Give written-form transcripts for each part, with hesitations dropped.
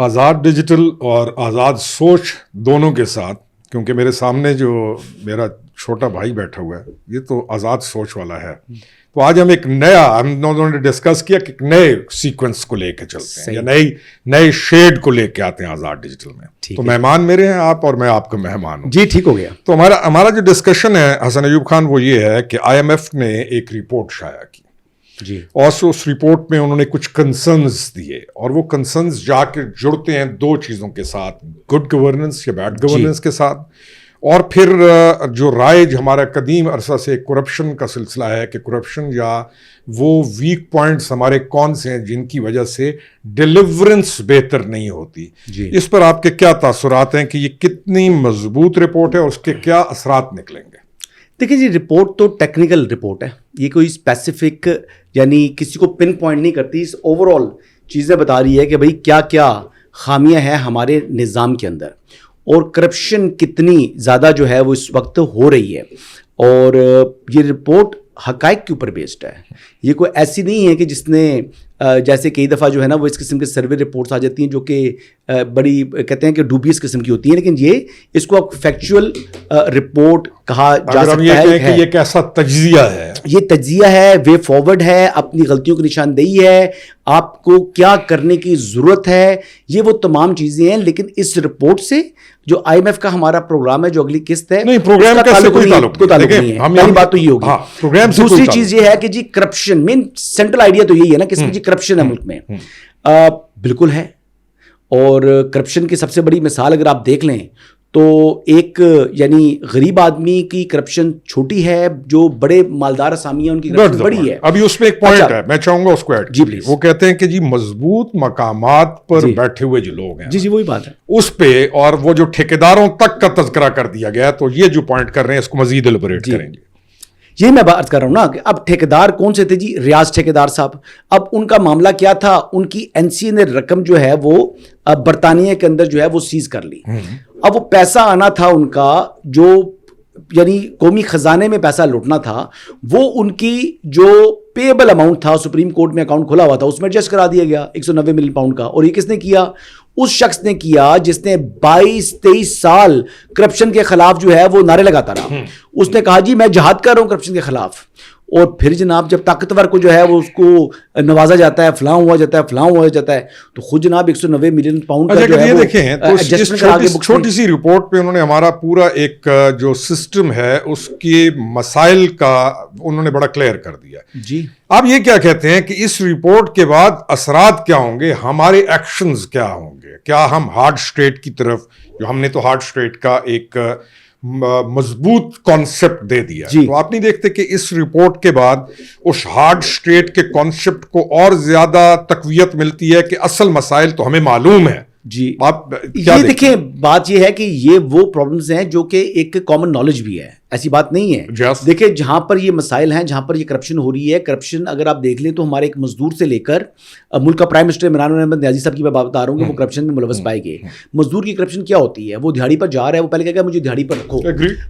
آزاد digital اور آزاد سوچ دونوں کے ساتھ، کیونکہ میرے سامنے جو میرا چھوٹا بھائی بیٹھا ہوا ہے یہ تو آزاد سوچ والا ہے، تو آج ہم ایک نیا، ہم دونوں نے ڈسکس کیا کہ ایک نئے سیکوینس کو لے کے چلتے ہیں یا نئے شیڈ کو لے کے آتے ہیں آزاد ڈیجیٹل میں. تو مہمان میرے ہیں آپ اور میں آپ کا مہمان ہوں. جی ٹھیک ہو گیا. تو ہمارا جو ڈسکشن ہے حسن ایوب خان وہ یہ ہے کہ IMF نے ایک رپورٹ شائع کی جی، اور اس رپورٹ میں انہوں نے کچھ کنسرنز دیے، اور وہ کنسرنز جا کے جڑتے ہیں دو چیزوں کے ساتھ، گڈ گورننس یا بیڈ گورننس کے ساتھ، اور پھر جو رائج ہمارا قدیم عرصہ سے کرپشن کا سلسلہ ہے کہ کرپشن یا وہ ویک پوائنٹس ہمارے کون سے ہیں جن کی وجہ سے ڈیلیورنس بہتر نہیں ہوتی. اس پر آپ کے کیا تاثرات ہیں کہ یہ کتنی مضبوط رپورٹ ہے اور اس کے کیا اثرات نکلیں گے؟ دیکھیں جی، رپورٹ تو ٹیکنیکل رپورٹ ہے، یہ کوئی اسپیسیفک یعنی کسی کو پن پوائنٹ نہیں کرتی، اس اوور آل چیزیں بتا رہی ہے کہ بھائی کیا کیا خامیاں ہیں ہمارے نظام کے اندر، اور کرپشن کتنی زیادہ جو ہے وہ اس وقت ہو رہی ہے. اور یہ رپورٹ حقائق کے اوپر بیسڈ ہے، یہ کوئی ایسی نہیں ہے کہ جس نے جیسے کئی دفعہ جو ہے نا وہ اس قسم کے سروے رپورٹس آ جاتی ہیں جو کہ بڑی کہتے ہیں کہ ڈوبیس قسم کی ہوتی ہیں، لیکن یہ اس کو فیکچوئل رپورٹ کہا جا سکتا ہے کہ یہ کیسا تجزیہ ہے، یہ تجزیہ ہے، وے فارورڈ ہے، اپنی غلطیوں کی نشاندہی ہے، آپ کو کیا کرنے کی ضرورت ہے، یہ وہ تمام چیزیں ہیں. لیکن اس رپورٹ سے جو IMF کا ہمارا پروگرام ہے جو اگلی قسط ہے، نہیں پروگرام کا کوئی تعلق نہیں ہے. پہلی بات تو یہ ہوگی. دوسری چیز یہ ہے کہ جی کرپشن مین سینٹرل آئیڈیا تو یہی ہے نا کہ اس میں جی کرپشن ہے ملک میں، بالکل ہے. اور کرپشن کی سب سے بڑی مثال اگر آپ دیکھ لیں تو ایک یعنی غریب آدمی کی کرپشن چھوٹی ہے، جو بڑے مالدار اسامی ہیں ان کی کرپشن بڑی ہے. ابھی اس میں ایک پوائنٹ ہے، میں چاہوں گا اس کو ایڈ جی پلیز. وہ کہتے ہیں کہ جی مضبوط مقامات پر بیٹھے ہوئے جو لوگ ہیں، جی وہی بات ہے اس پہ، اور وہ جو ٹھیکیداروں تک کا تذکرہ کر دیا گیا، تو یہ جو پوائنٹ کر رہے ہیں اس کو مزید ایلیبوریٹ کریں گے. یہی میں بات کر رہا ہوں نا کہ اب ٹھیکیدار کون سے تھے جی؟ ریاض ٹھیکیدار صاحب. اب ان کا معاملہ کیا تھا؟ ان کی NCA نے رقم جو ہے وہ برطانیہ کے اندر جو ہے وہ سیز کر لی. اب وہ پیسہ آنا تھا ان کا، جو یعنی قومی خزانے میں پیسہ لوٹنا تھا، وہ ان کی جو پیبل اماؤنٹ تھا سپریم کورٹ میں اکاؤنٹ کھولا ہوا تھا اس میں ایڈجسٹ کرا دیا گیا 190 ملین پاؤنڈ کا. اور یہ کس نے کیا؟ اس شخص نے کیا جس نے 22-23 سال کرپشن کے خلاف جو ہے وہ نعرے لگاتا رہا. اس نے کہا جی میں جہاد کر رہا ہوں کرپشن کے خلاف، اور پھر جناب جب طاقتور کو جو ہے وہ اس کو نوازا جاتا ہے، فلاں ہوا جاتا ہے، فلاں ہوا جاتا ہے، تو خود جناب 190 ملین پاؤنڈ کا جو ہے وہ ایڈجسٹمنٹ کرا کے چھوٹی سی رپورٹ پہ انہوں نے ہمارا پورا ایک جو سسٹم ہے اس کے مسائل کا انہوں نے بڑا کلیئر کر دیا. جی آپ یہ کیا کہتے ہیں کہ اس رپورٹ کے بعد اثرات کیا ہوں گے، ہمارے ایکشنز کیا ہوں گے؟ کیا ہم ہارڈ اسٹیٹ کی طرف، جو ہم نے تو ہارڈ اسٹیٹ کا ایک مضبوط کانسیپٹ دے دیا، تو آپ نہیں دیکھتے کہ اس رپورٹ کے بعد اس ہارڈ اسٹیٹ کے کانسیپٹ کو اور زیادہ تقویت ملتی ہے کہ اصل مسائل تو ہمیں معلوم ہے؟ جی آپ یہ دیکھیں، بات یہ ہے کہ یہ وہ پرابلمز ہیں جو کہ ایک کامن نالج بھی ہے، ایسی بات نہیں ہے. دیکھیں جہاں پر یہ مسائل ہیں، جہاں پر یہ کرپشن ہو رہی ہے، کرپشن اگر آپ دیکھ لیں تو ہمارے ایک مزدور سے لے کر ملک کا پرائم منسٹر عمران احمد نیازی صاحب کی میں بتا رہا ہوں کہ وہ کرپشن میں ملوث پائے گئے. مزدور کی کرپشن کیا ہوتی ہے؟ وہ دیہڑی پر جا رہا ہے، وہ پہلے کہے گا مجھے دیہڑی پر رکھو،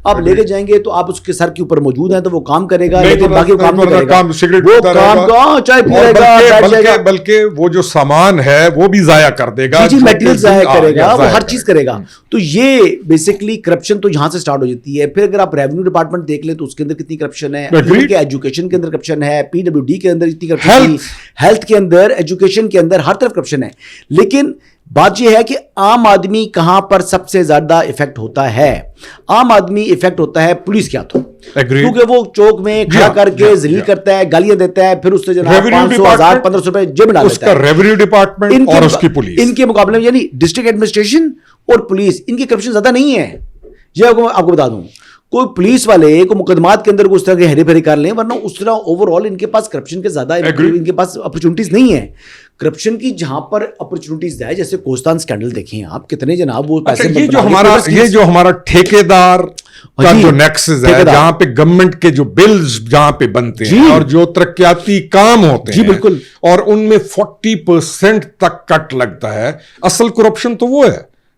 آپ لے کے جائیں گے تو آپ اس کے سر کے اوپر موجود ہیں تو وہ کام کرے گا، لیکن باقی وہ کام نہیں کرے گا، وہ کام چائے پیے گا، بلکہ وہ جو سامان ہے وہ بھی ضائع کر دے گا، جی میٹیریل ضائع کرے گا، وہ ہر چیز کرے گا. تو یہ بیسیکلی کرپشن تو یہاں سے سٹارٹ ہو جاتی ہے. پھر اگر آپ ریونیو ڈپارٹمنٹ دیکھ لیں تو اس کے اندر کتنی کرپشن ہے، ایجوکیشن کے اندر کرپشن ہے، PWD کے اندر اتنی کرپشن ہے، ہیلتھ کے اندر، ایجوکیشن کے اندر، ہر طرف کرپشن ہے. لیکن بات یہ ہے کہ عام آدمی کہاں پر سب سے زیادہ افیکٹ ہوتا ہے؟ عام آدمی افیکٹ ہوتا ہے پولیس کے ہاتھوں، کیونکہ وہ چوک میں کھڑا کر کے ذلیل کرتا ہے، گالیاں دیتا ہے، پھر اس سے جناب 500 1000 1500 روپے جیب میں ڈال دیتا ہے. اس کا ریونیو ڈپارٹمنٹ اور اس کی پولیس، ان کے مقابلے میں یعنی ڈسٹرکٹ ایڈمنسٹریشن اور پولیس، ان کی کرپشن زیادہ نہیں ہے. یہ آپ کو بتا دوں، کوئی پولیس والے کو مقدمات کے اندر اس طرح کے ہیرے پھیرے کر لیں، ورنہ اس طرح اوور آل ان کے پاس کرپشن کے زیادہ ان کے پاس اپرچونٹیز نہیں ہے. کرپشن کی جہاں پر اپرچونٹیز ہے، جیسے کوستان سکینڈل دیکھیں آپ، کتنے جناب وہ پیسے. یہ جو ہمارا ٹھیکیدار کا جو نیکسس ہے، جہاں پہ گورنمنٹ کے جو بلز جہاں پہ بنتے ہیں اور جو ترقیاتی کام ہوتے ہیں، بالکل، اور ان میں 40% تک کٹ لگتا ہے، اصل کرپشن تو وہ ہے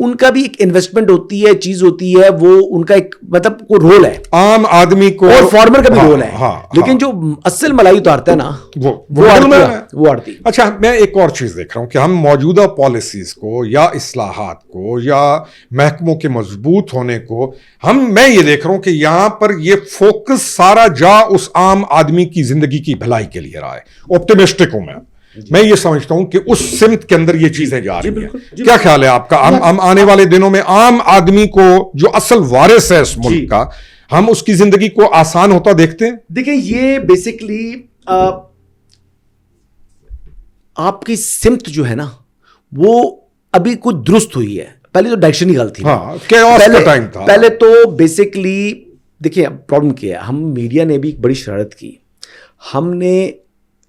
ان کا بھی ایک انویسٹمنٹ ہوتی ہے, چیز ہوتی ہے, وہ ان کا ایک مطلب کوئی رول ہے, عام آدمی کو, اور فارمر کا بھی رول ہے, لیکن جو اصل ملائی اتارتا ہے نا وہ آڑتی. اچھا, میں ایک اور چیز دیکھ رہا ہوں کہ ہم موجودہ پالیسیز کو یا اصلاحات کو یا محکموں کے مضبوط ہونے کو, میں یہ دیکھ رہا ہوں کہ یہاں پر یہ فوکس سارا جا اس عام آدمی کی زندگی کی بھلائی کے لیے رہا ہے. آپٹمسٹک ہوں میں یہ سمجھتا ہوں کہ اس سمت کے اندر یہ چیزیں جا رہی ہیں. کیا خیال ہے آپ کا؟ ہم آنے والے دنوں میں عام آدمی کو جو اصل وارث ہے اس ملک کا, ہم اس کی زندگی کو آسان ہوتا دیکھتے ہیں؟ دیکھیں, یہ بیسکلی آپ کی سمت جو ہے نا وہ ابھی کچھ درست ہوئی ہے. پہلے تو ڈائریکشن ہی غلط تھی. پہلے تو بیسکلی دیکھیں پرابلم کیا ہے, ہم میڈیا نے بھی ایک بڑی شرارت کی. ہم نے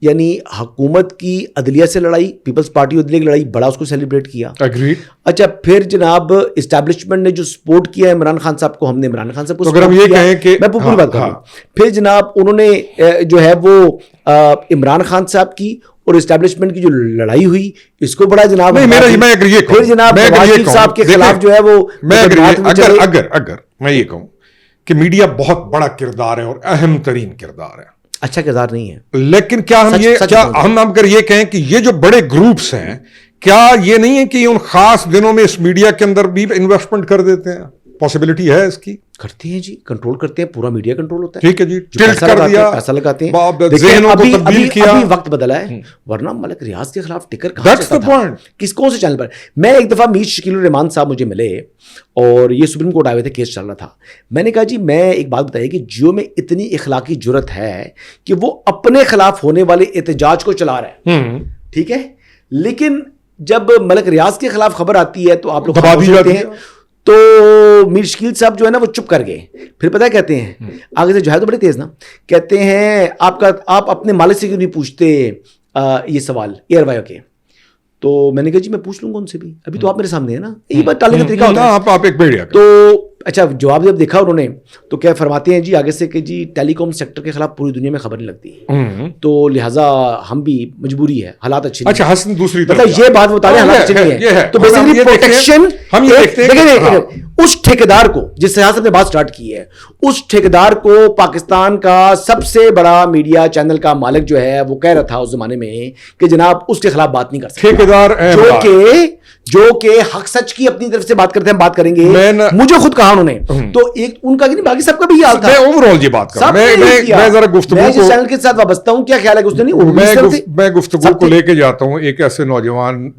یعنی حکومت کی عدلیہ سے لڑائی, پیپلز پارٹی عدلیہ کی لڑائی, بڑا اس کو سیلیبریٹ کیا. اچھا, پھر جناب اسٹیبلشمنٹ نے جو سپورٹ کیا ہے عمران خان صاحب کو, ہم نے عمران خان صاحب کو اگر ہم یہ کہیں کہ میں پوری بات کروں. پھر جناب انہوں نے جو ہے وہ عمران خان صاحب کی اور اسٹیبلشمنٹ کی جو لڑائی ہوئی اس کو بڑا جناب, پھر جناب نواز شریف صاحب کے خلاف جو ہے وہ, اگر میں یہ کہوں کہ میڈیا بہت بڑا کردار ہے اور اہم ترین کردار ہے, اچھا کردار نہیں ہے, لیکن کیا ہم اگر یہ کہیں کہ یہ جو بڑے گروپس ہیں, کیا یہ نہیں ہے کہ ان خاص دنوں میں اس میڈیا کے اندر بھی انویسٹمنٹ کر دیتے ہیں؟ پاسبلٹی ہے اس کی؟ کرتے ہیں جی, کنٹرول کرتے ہیں, پورا میڈیا کنٹرول ہوتا ہے. ٹھیک ہے جی, ٹلٹ کر دیا, پیسہ لگاتے ہیں. ابھی وقت بدلا ہے, ورنہ ملک ریاض کے خلاف ٹکر کہاں سے تھا, کس کون سے چینل پر. میں ایک دفعہ میر شکیل الرحمان صاحب مجھے ملے اور یہ سپریم کورٹ آئے ہوئے تھے, کیس چل رہا تھا. میں نے کہا جی میں ایک بات بتائیے کہ جیو میں اتنی اخلاقی جرت ہے کہ وہ اپنے خلاف ہونے والے احتجاج کو چلا رہا ہے, ٹھیک ہے, لیکن جب ملک ریاض کے خلاف خبر آتی ہے تو آپ لوگ خاموش ہوتے ہیں. تو میر شکیل صاحب جو ہے نا وہ چپ کر گئے. پھر پتہ کہتے ہیں آگے سے جو ہے تو بڑے تیز نا, کہتے ہیں آپ اپنے مالک سے کیوں نہیں پوچھتے یہ سوال ایئر وائر کے. تو میں نے کہا جی میں پوچھ لوں گا ان سے بھی, ابھی تو آپ میرے سامنے ہیں نا, یہ بات ٹالنے کا طریقہ ہوتا ہے. تو اچھا جواب جب دیکھا انہوں نے تو کیا فرماتے ہیں جی آگے سے کہ جی ٹیلی کام سیکٹر کے خلاف پوری دنیا میں خبر نہیں لگتی, تو لہٰذا ہم بھی مجبوری ہے, حالات اچھے نہیں. اچھا حسن دوسری طرف یہ بات بتا رہے ہیں حالات اچھے نہیں ہے, تو بیسیکلی پروٹیکشن ہم یہ دیکھتے ہیں اس ٹھیکیدار کو جس سیاست نے بات سٹارٹ کی ہے, اس ٹھیکیدار کو پاکستان کا سب سے بڑا میڈیا چینل کا مالک جو ہے وہ کہہ رہا تھا اس زمانے میں کہ جناب اس کے خلاف بات نہیں کر سکتے ٹھیکیدار, جو کہ حق سچ کی اپنی طرف سے بات کرتے ہیں, بات کریں گے. مجھے خود کہا انہوں نے, تو ایک ان کا نہیں باقی سب کا بھی حال تھا. میں اوورآل یہ بات کر رہا ہوں, میں ذرا گفتگو کو چینل کے ساتھ وابستہ ہوں, کیا خیال ہے کہ اس نے نہیں, میں گفتگو کو لے کے جاتا ہوں ایک ایسے نوجوان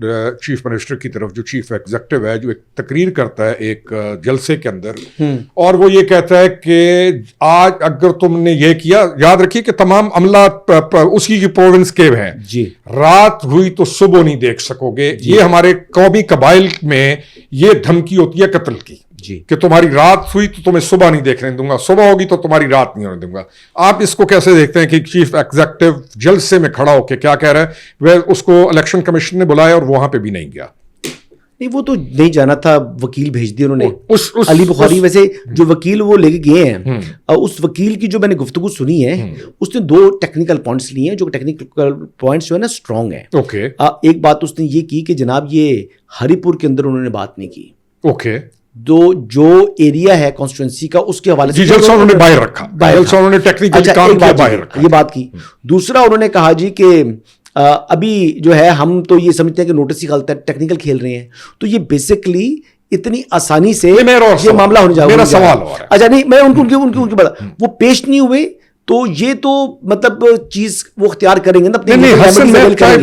چیف منسٹر کی طرف جو چیف ایگزیکٹو ہے, جو ایک تقریر کرتا ہے ایک جلسے کے اندر, اور وہ یہ کہتا ہے کہ آج اگر تم نے یہ کیا, یاد رکھیے کہ تمام عملہ اسی کی پروونس کے ہیں, رات ہوئی تو صبح نہیں دیکھ سکو گے. یہ ہمارے قومی قبائل میں یہ دھمکی ہوتی ہے قتل کی, کہ تمہاری رات ہوئی تو تمہیں صبح نہیں دیکھنے دوں گا, صبح ہوگی تو تمہاری رات نہیں ہونے دوں گا. آپ اس کو کیسے دیکھتے ہیں کہ چیف ایگزیکٹو جلسے میں کھڑا ہو کے کیا کہہ رہا ہے؟ وہ اس کو الیکشن کمیشن نے بلایا اور وہاں پہ بھی نہیں گیا. نہیں وہ تو نہیں جانا تھا, وکیل بھیج دی انہوں نے. علی بخاری ویسے جو وکیل وہ لے کے گئے ہیں, اس وکیل کی جو میں نے گفتگو سنی ہے اس نے 2 ٹیکنیکل پوائنٹس لیے ہیں, جو ٹیکنیکل پوائنٹس جو ہے نا اسٹرانگ ہیں. ایک بات اس نے یہ کی کہ جناب یہ ہری پور کے اندر انہوں نے بات نہیں کی, جو ایریا ہے کانسٹیٹوئنسی کا اس کے حوالے سے انہوں نے باہر رکھا, انہوں نے ٹیکنیکل کام کیا باہر رکھا, یہ بات کی. دوسرا انہوں نے کہا جی کہ ابھی جو ہے ہم تو یہ سمجھتے ہیں کہ نوٹس ہی غلط ہے, ٹیکنیکل کھیل رہے ہیں. تو یہ بیسکلی اتنی آسانی سے یہ معاملہ ہونے جا رہا ہے. اچھا نہیں, میں ان کی بتا, وہ پیش نہیں ہوئے تو یہ تو مطلب چیز وہ اختیار کریں گے نا,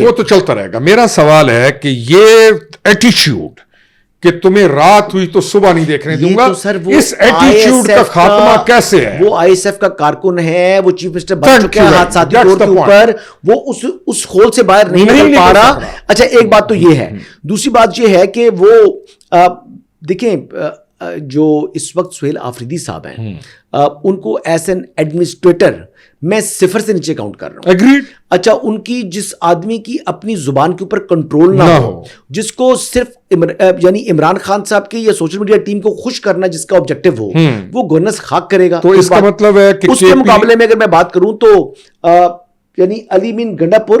وہ تو چلتا رہے گا. میرا سوال ہے کہ یہ ایٹیچیوڈ کہ تمہیں رات ہوئی تو صبح نہیں دیکھنے دوں گا, اس ایٹیچیوڈ کا خاتمہ کیسے ہے؟ وہ آئی ایس ایف کا کارکن ہے, وہ چیف منسٹر بن چکے ہیں حادثاتی طور کے اوپر, وہ اس خول سے باہر نہیں نکل پا رہا. اچھا ایک بات تو یہ ہے. دوسری بات یہ ہے کہ وہ دیکھیں جو اس وقت سہیل آفریدی صاحب ہیں, ان کو ایز این ایڈمنسٹریٹر میں 0 سے نیچے کاؤنٹ کر رہا ہوں. اچھا ان کی جس آدمی کی اپنی زبان کے اوپر کنٹرول نہ ہو, جس کو صرف یعنی عمران خان صاحب کی یا سوشل میڈیا ٹیم کو خوش کرنا جس کا آبجیکٹو ہو, وہ گورننس خاک کرے گا. تو اس کا مطلب ہے کہ اس کے مقابلے میں اگر میں بات کروں تو یعنی علی مین گنڈا پور